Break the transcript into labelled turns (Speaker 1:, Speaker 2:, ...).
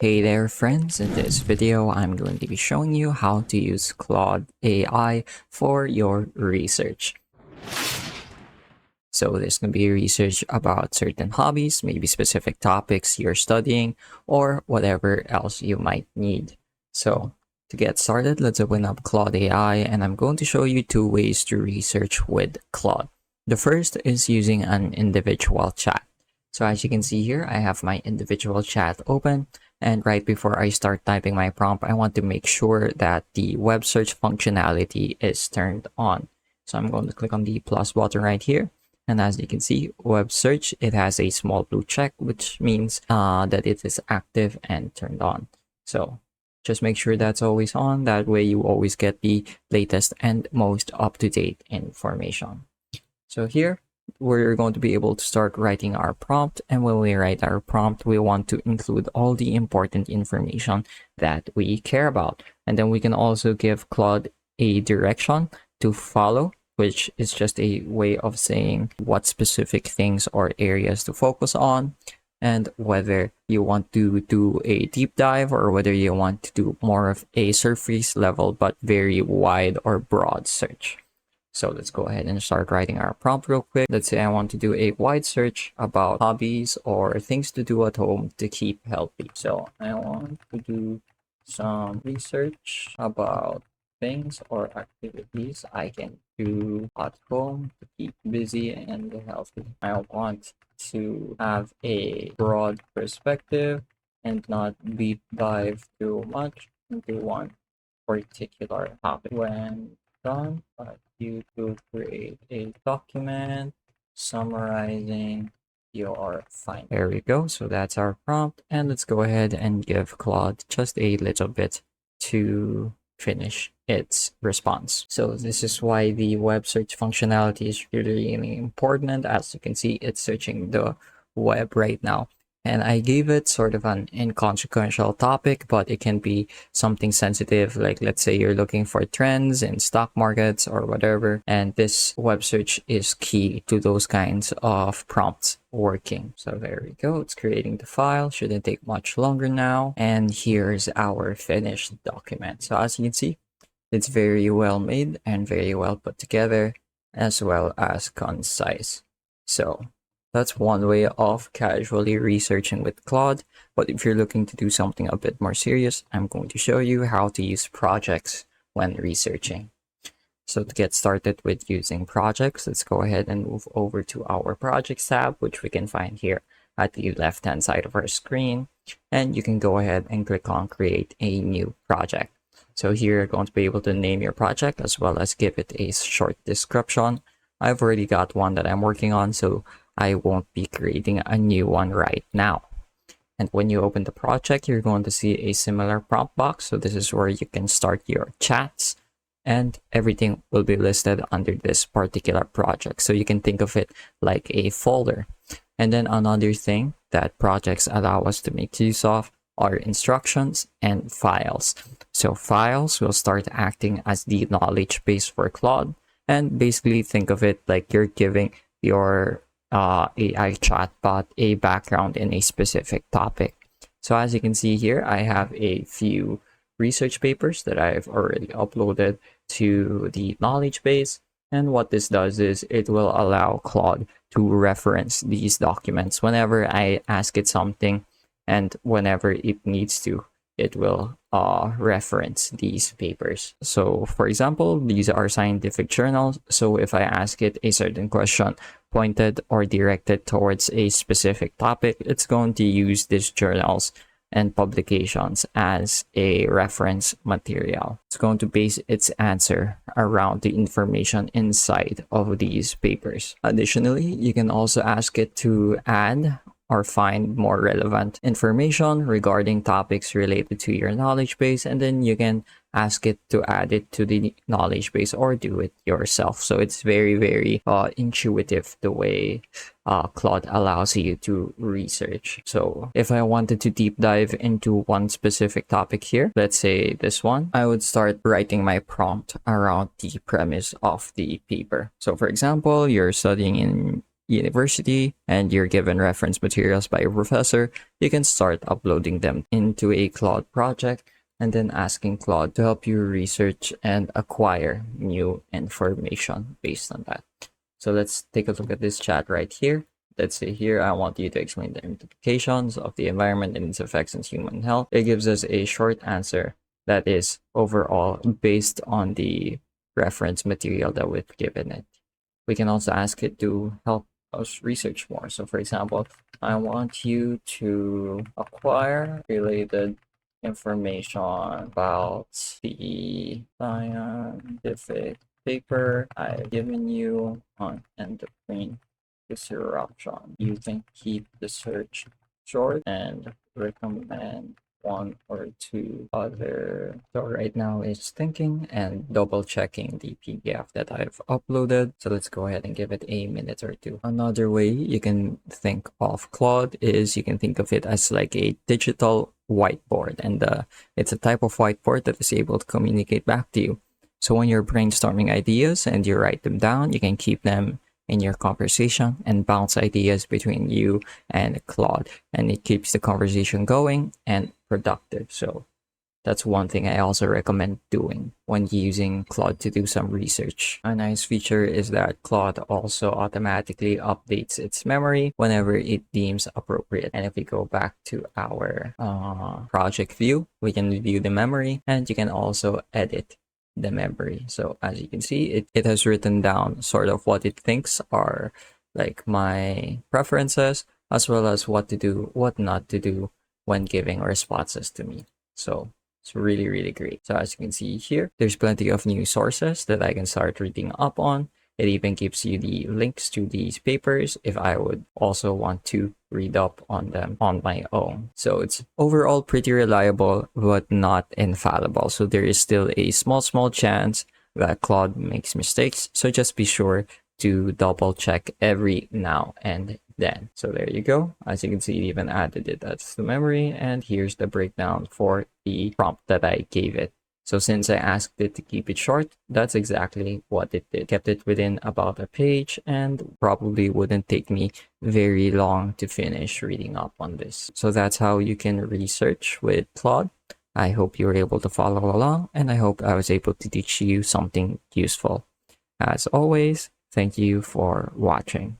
Speaker 1: Hey there friends, in this video I'm going to be showing you how to use Claude AI for your research. So this can be research about certain hobbies, maybe specific topics you're studying, or whatever else you might need. So to get started, let's open up Claude AI and I'm going to show you two ways to research with Claude. The first is using an individual chat. So as you can see here, I have my individual chat open. And right before I start typing my prompt, I want to make sure that the web search functionality is turned on. So I'm going to click on the plus button right here. And as you can see, web search, it has a small blue check, which means that it is active and turned on. So just make sure that's always on. That way you always get the latest and most up-to-date information. So here, we're going to be able to start writing our prompt. And when we write our prompt, we want to include all the important information that we care about. And then we can also give Claude a direction to follow, which is just a way of saying what specific things or areas to focus on, and whether you want to do a deep dive or whether you want to do more of a surface level but very wide or broad search. So let's go ahead and start writing our prompt real quick. Let's say I want to do a wide search about hobbies or things to do at home to keep healthy. So I want to do some research about things or activities I can do at home to keep busy and healthy. I want to have a broad perspective and not deep dive too much into one particular topic. When done, you to create a document summarizing your findings. There we go. So that's our prompt. And let's go ahead and give Claude just a little bit to finish its response. So this is why the web search functionality is really, really important. As you can see, it's searching the web right now. And I gave it sort of an inconsequential topic, but it can be something sensitive. Like let's say you're looking for trends in stock markets or whatever. And this web search is key to those kinds of prompts working. So there we go. It's creating the file. Shouldn't take much longer now. And here's our finished document. So as you can see, it's very well made and very well put together, as well as concise. So that's one way of casually researching with Claude. But if you're looking to do something a bit more serious, I'm going to show you how to use projects when researching. So to get started with using projects, let's go ahead and move over to our projects tab, which we can find here at the left-hand side of our screen. And you can go ahead and click on create a new project. So here you're going to be able to name your project as well as give it a short description. I've already got one that I'm working on, so I won't be creating a new one right now. And when you open the project, you're going to see a similar prompt box. So this is where you can start your chats and everything will be listed under this particular project. So you can think of it like a folder. And then another thing that projects allow us to make use of are instructions and files. So files will start acting as the knowledge base for Claude. And basically think of it like you're giving your AI chatbot a background in a specific topic. So as you can see here, I have a few research papers that I've already uploaded to the knowledge base. And what this does is it will allow Claude to reference these documents whenever I ask it something, and whenever it needs to, it will reference these papers. So for example, these are scientific journals. So if I ask it a certain question pointed or directed towards a specific topic, it's going to use these journals and publications as a reference material. It's going to base its answer around the information inside of these papers. Additionally, you can also ask it to add or find more relevant information regarding topics related to your knowledge base, and then you can ask it to add it to the knowledge base or do it yourself. So it's very, very intuitive the way Claude allows you to research. So if I wanted to deep dive into one specific topic here, let's say this one, I would start writing my prompt around the premise of the paper. So for example, you're studying in university and you're given reference materials by your professor, you can start uploading them into a Claude project and then asking Claude to help you research and acquire new information based on that. So let's take a look at this chat right here. Let's say here, I want you to explain the implications of the environment and its effects on human health. It gives us a short answer that is overall based on the reference material that we've given it. We can also ask it to help us research more. So for example, I want you to acquire related information about the scientific paper I've given you on endocrine disruption. You can keep the search short and recommend one or two other. So right now it's thinking and double checking the PDF that I've uploaded. So let's go ahead and give it a minute or two. Another way you can think of Claude is you can think of it as like a digital whiteboard, and it's a type of whiteboard that is able to communicate back to you. So when you're brainstorming ideas and you write them down, you can keep them in your conversation and bounce ideas between you and Claude, and it keeps the conversation going and productive. So that's one thing I also recommend doing when using Claude to do some research. A nice feature is that Claude also automatically updates its memory whenever it deems appropriate. And if we go back to our project view, we can view the memory and you can also edit the memory. So as you can see, it has written down sort of what it thinks are like my preferences, as well as what to do, what not to do when giving responses to me. So it's really, really great. So as you can see here, there's plenty of new sources that I can start reading up on. It even gives you the links to these papers if I would also want to read up on them on my own. So it's overall pretty reliable, but not infallible. So there is still a small chance that Claude makes mistakes. So just be sure to double check every now and then. So there you go. As you can see, it even added it as the memory. And here's the breakdown for the prompt that I gave it. So since I asked it to keep it short, that's exactly what it did. Kept it within about a page and probably wouldn't take me very long to finish reading up on this. So that's how you can research with Claude. I hope you were able to follow along, and I hope I was able to teach you something useful. As always, thank you for watching.